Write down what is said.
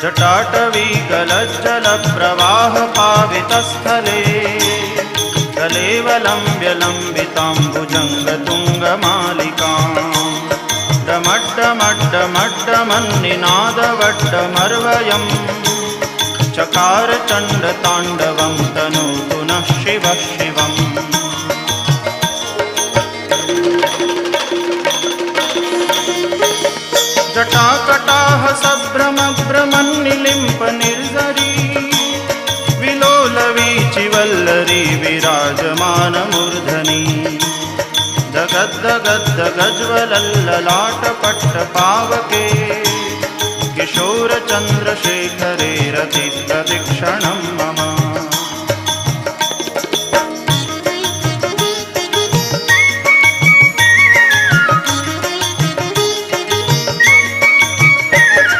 जटाटवी गलज्जलप्रवाहपावितस्थले कलेवलम्ब्य लम्बिताम्बुजङ्गतुङ्गमालिकाम् डमड्डमड्डमड्डमन्निनादवड्डमर्वयम् चकार चण्डताण्डवं तनोतु नः शिवः शिवम्। जटाकटाह सभ्रमभ्रमन्निलिम्प निर्झरी विलोलवीचिवल्लरी विराजमानमूर्धनि दगद्दगद्दगज्ज्वलल्ललाटपट्टपावके किशोरचन्द्रशेखरे रतिप्रतिक्षणम्